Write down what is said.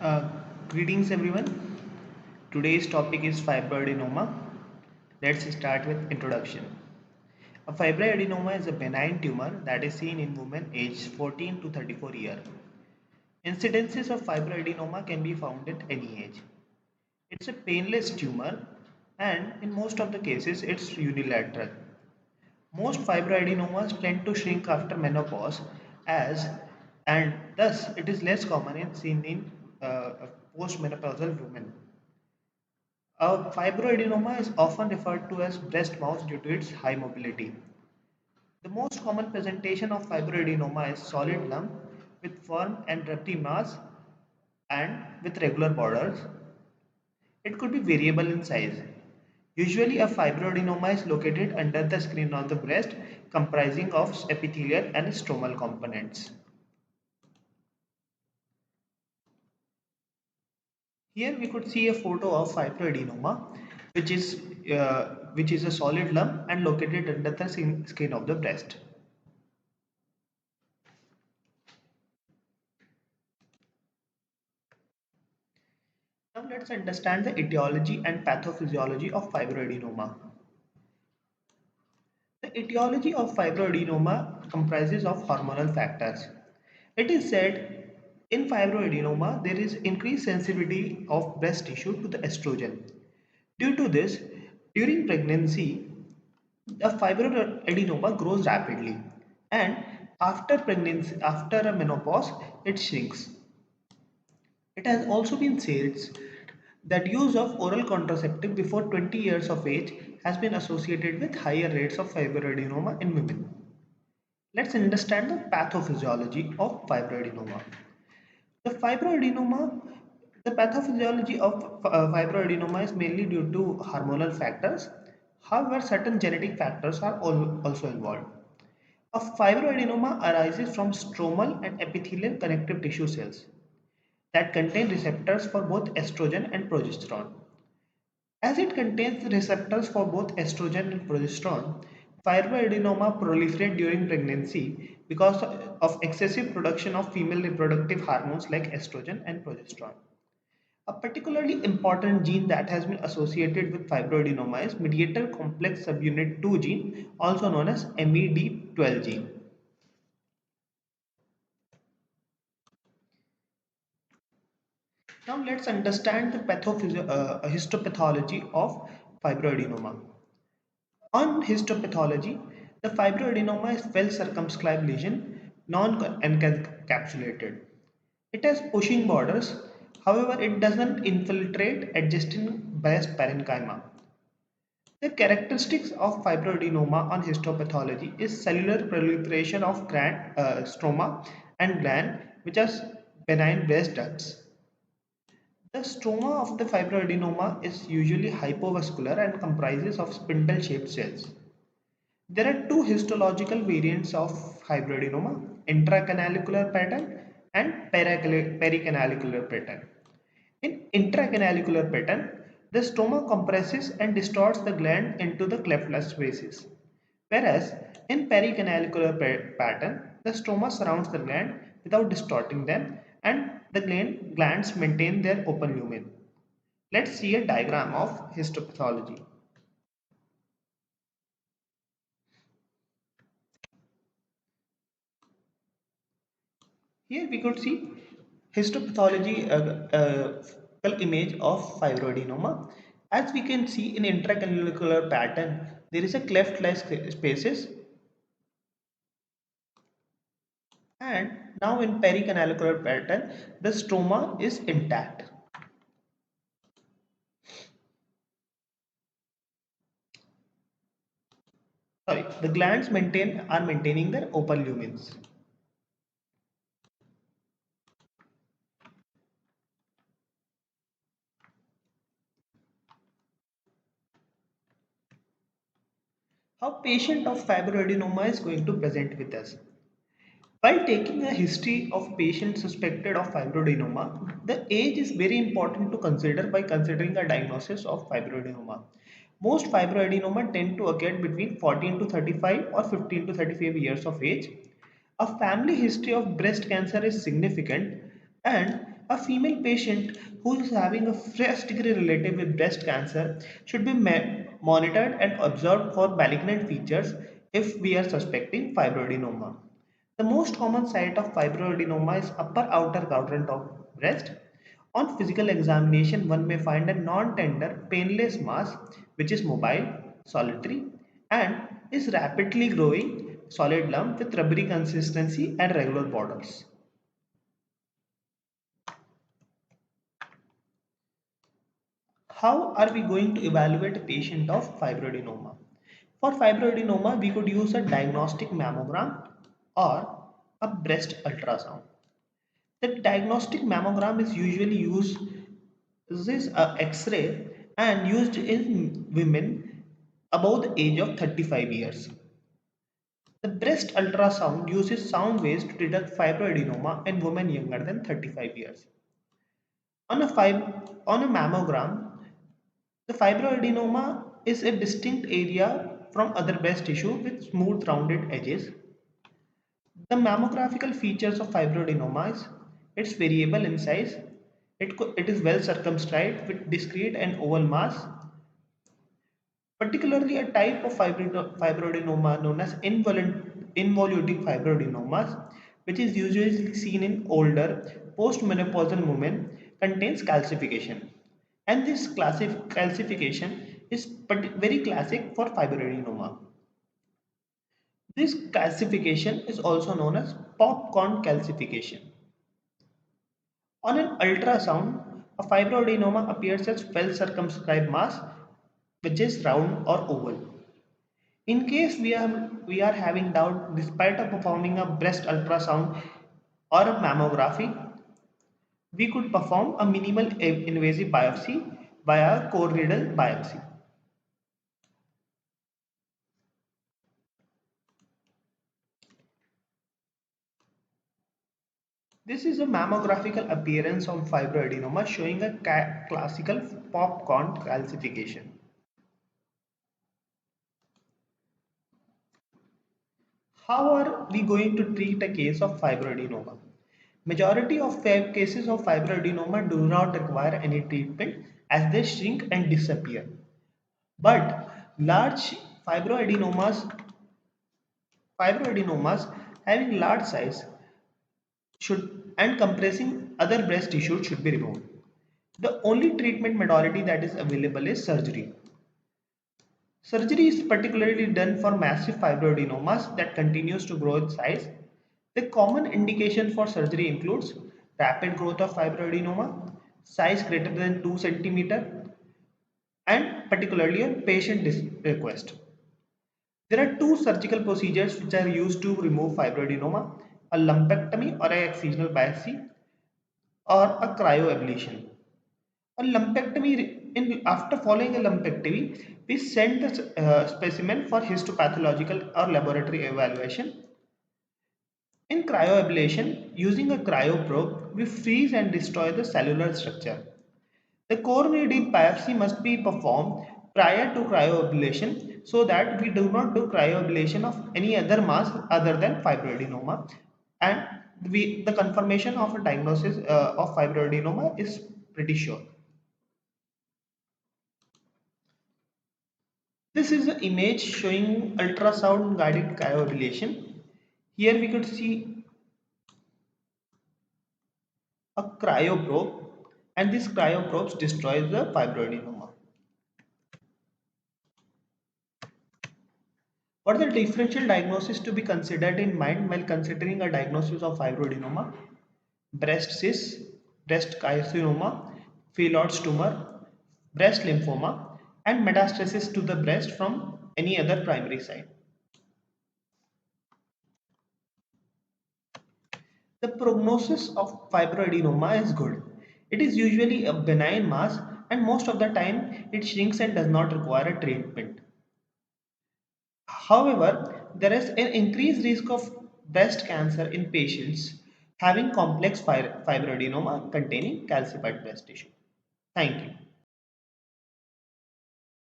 Uh, Greetings everyone. Today's topic is fibroadenoma. Let's start with introduction. A fibroadenoma is a benign tumor that is seen in women aged 14 to 34 years. Incidences of fibroadenoma can be found at any age. It's a painless tumor and in most of the cases it's unilateral. Most fibroadenomas tend to shrink after menopause as and thus it is less common in seen in postmenopausal women. A fibroadenoma is often referred to as breast mouse due to its high mobility. The most common presentation of fibroadenoma is solid lump with firm and rubbery mass and with regular borders. It could be variable in size. Usually a fibroadenoma is located under the skin of the breast comprising of epithelial and stromal components. Here we could see a photo of fibroadenoma which is a solid lump and located under the skin of the breast. Now let's understand the etiology and pathophysiology of fibroadenoma. The etiology of fibroadenoma comprises of hormonal factors. It is said in fibroadenoma there is increased sensitivity of breast tissue to the estrogen. Due to this, during pregnancy, the fibroadenoma grows rapidly and after pregnancy, after a menopause, it shrinks. It has also been said that use of oral contraceptive before 20 years of age has been associated with higher rates of fibroadenoma in women. Let's understand the pathophysiology of fibroadenoma. The fibroadenoma, the pathophysiology of fibroadenoma is mainly due to hormonal factors. However, certain genetic factors are also involved. A fibroadenoma arises from stromal and epithelial connective tissue cells that contain receptors for both estrogen and progesterone. As it contains the receptors for both estrogen and progesterone, fibroadenoma proliferate during pregnancy because of excessive production of female reproductive hormones like estrogen and progesterone. A particularly important gene that has been associated with fibroadenoma is mediator complex subunit 2 gene, also known as MED12 gene. Now let's understand the histopathology of fibroadenoma. On histopathology, the fibroadenoma is well circumscribed lesion, non-encapsulated. It has pushing borders, however, it doesn't infiltrate adjacent breast parenchyma. The characteristics of fibroadenoma on histopathology is cellular proliferation of stroma and gland, which are benign breast ducts. The stroma of the fibroadenoma is usually hypovascular and comprises of spindle-shaped cells. There are two histological variants of fibroadenoma, intracanalicular pattern and pericanalicular pattern. In intracanalicular pattern, the stoma compresses and distorts the gland into the cleftless spaces, whereas in pericanalicular pattern, the stroma surrounds the gland without distorting them and the glands maintain their open lumen. Let's see a diagram of histopathology. Here we could see histopathology image of fibroadenoma. As we can see in intracanalicular pattern, there is a cleft-like spaces, and now in pericanalicular pattern, the stroma is intact. Sorry, the glands are maintaining their open lumens. How patient of fibroadenoma is going to present with us? While taking a history of patients suspected of fibroadenoma, the age is very important to consider by considering a diagnosis of fibroadenoma. Most fibroadenoma tend to occur between 14 to 35 or 15 to 35 years of age. A family history of breast cancer is significant And a female patient who is having a first degree relative with breast cancer should be monitored and observed for malignant features if we are suspecting fibroadenoma. The most common site of fibroadenoma is upper outer quadrant of breast. On physical examination, one may find a non-tender, painless mass which is mobile, solitary, and is rapidly growing solid lump with rubbery consistency and regular borders. How are we going to evaluate a patient of fibroadenoma? For fibroadenoma, we could use a diagnostic mammogram or a breast ultrasound. The diagnostic mammogram is usually used uses a X-ray and used in women above the age of 35 years. The breast ultrasound uses sound waves to detect fibroadenoma in women younger than 35 years. On on a mammogram, the fibroadenoma is a distinct area from other breast tissue with smooth rounded edges. The mammographical features of fibroadenoma is its variable in size, it is well circumscribed with discrete and oval mass, particularly a type of fibroadenoma known as involuting fibroadenomas, which is usually seen in older postmenopausal women, contains calcification. And this calcification is very classic for fibroadenoma. This calcification is also known as popcorn calcification. On an ultrasound, a fibroadenoma appears as well circumscribed mass which is round or oval. In case we are having doubt despite of performing a breast ultrasound or a mammography, we could perform a minimal invasive biopsy via choroidal biopsy. This is a mammographical appearance of fibroadenoma showing a classical popcorn calcification. How are we going to treat a case of fibroadenoma? Majority of cases of fibroadenoma do not require any treatment as they shrink and disappear. But large fibroadenomas, fibroadenomas having large size should and compressing other breast tissue should be removed. The only treatment modality that is available is surgery. Surgery is particularly done for massive fibroadenomas that continues to grow in size. The common indication for surgery includes rapid growth of fibroadenoma, size greater than 2 cm, and particularly on patient request. There are two surgical procedures which are used to remove fibroadenoma, a lumpectomy or a excisional biopsy or a cryoablation. A lumpectomy, after following a lumpectomy, we send the specimen for histopathological or laboratory evaluation. In cryoablation, using a cryoprobe, we freeze and destroy the cellular structure. The coronoidal biopsy must be performed prior to cryoablation so that we do not do cryoablation of any other mass other than fibroadenoma, and the confirmation of a diagnosis of fibroadenoma is pretty sure. This is an image showing ultrasound guided cryoablation. Here we could see a cryoprobe, and this cryoprobe destroys the fibroadenoma. What are the differential diagnosis to be considered in mind while considering a diagnosis of fibroadenoma? Breast cyst, breast carcinoma, Phyllodes tumor, breast lymphoma, and metastasis to the breast from any other primary site. The prognosis of fibroadenoma is good. It is usually a benign mass and most of the time it shrinks and does not require a treatment. However, there is an increased risk of breast cancer in patients having complex fibroadenoma containing calcified breast tissue. Thank you.